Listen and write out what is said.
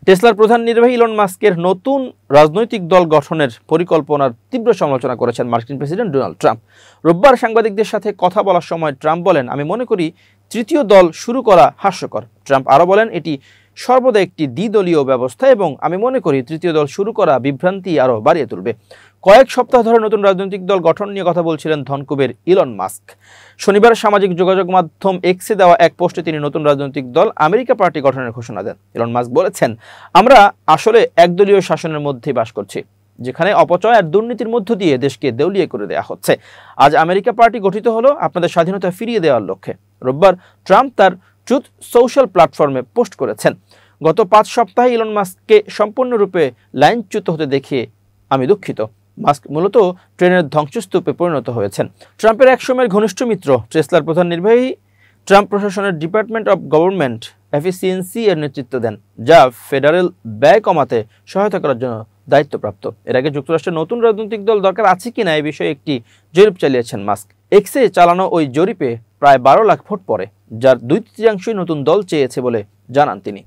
টেসলার প্রধান নির্বাহী ইলন মাস্কের নতুন রাজনৈতিক দল গঠনের পরিকল্পনার তীব্র সমালোচনা করেছেন মার্কিন প্রেসিডেন্ট ডোনাল্ড ট্রাম্প। রোববার সাংবাদিকদের সাথে কথা বলার সময় ট্রাম্প বলেন, আমি মনে করি তৃতীয় দল শুরু করা হাস্যকর। ট্রাম্প আরও বলেন, এটি সর্বদা একটি দ্বিদলীয় ব্যবস্থা এবং আমি মনে করি তৃতীয় দল শুরু করা বিভ্রান্তি আরও বাড়িয়ে তুলবে। কয়েক সপ্তাহ ধরে নতুন রাজনৈতিক দল গঠন নিয়ে কথা বলছিলেন ধনকুবের ইলন মাস্ক। শনিবার সামাজিক যোগাযোগ মাধ্যম এক্সে দেওয়া এক পোস্টে তিনি নতুন রাজনৈতিক দল আমেরিকা পার্টি গঠনের ঘোষণা দেন। ইলন মাস্ক বলেছেন, আমরা আসলে একদলীয় শাসনের মধ্যেই বাস করছি, যেখানে অপচয় আর দুর্নীতির মধ্য দিয়ে দেশকে দেউলিয়া করে দেওয়া হচ্ছে। আজ আমেরিকা পার্টি গঠিত হলো আপনাদের স্বাধীনতা ফিরিয়ে দেওয়ার লক্ষ্যে। রোববার ট্রাম্প তার ট্রুথ সোশ্যাল প্ল্যাটফর্মে পোস্ট করেছেন, গত 5 সপ্তাহে ইলন মাস্ককে সম্পূর্ণরূপে লাইনচ্যুত হতে দেখে আমি দুঃখিত। মাস্ক মূলত ট্রেনের ধ্বংসস্তূপে পরিণত হয়েছেন। ট্রাম্পের এক সময়ের ঘনিষ্ঠ মিত্র টেসলার প্রধান নির্বাহী ট্রাম্প প্রশাসনের ডিপার্টমেন্ট অব গভর্নমেন্ট এফিসিয়েন্সি এর নেতৃত্ব দেন, যা ফেডারেল ব্যয় কমাতে সহায়তা করার জন্য দায়িত্বপ্রাপ্ত। এর আগে যুক্তরাষ্ট্রের নতুন রাজনৈতিক দল দরকার আছে কিনা এই বিষয়ে একটি জরিপ চালিয়েছেন মাস্ক। এক্সে চালানো ওই জরিপে প্রায় 12 লাখ ভোট পড়ে, যার 2/3 নতুন দল চেয়েছে বলে জানান তিনি।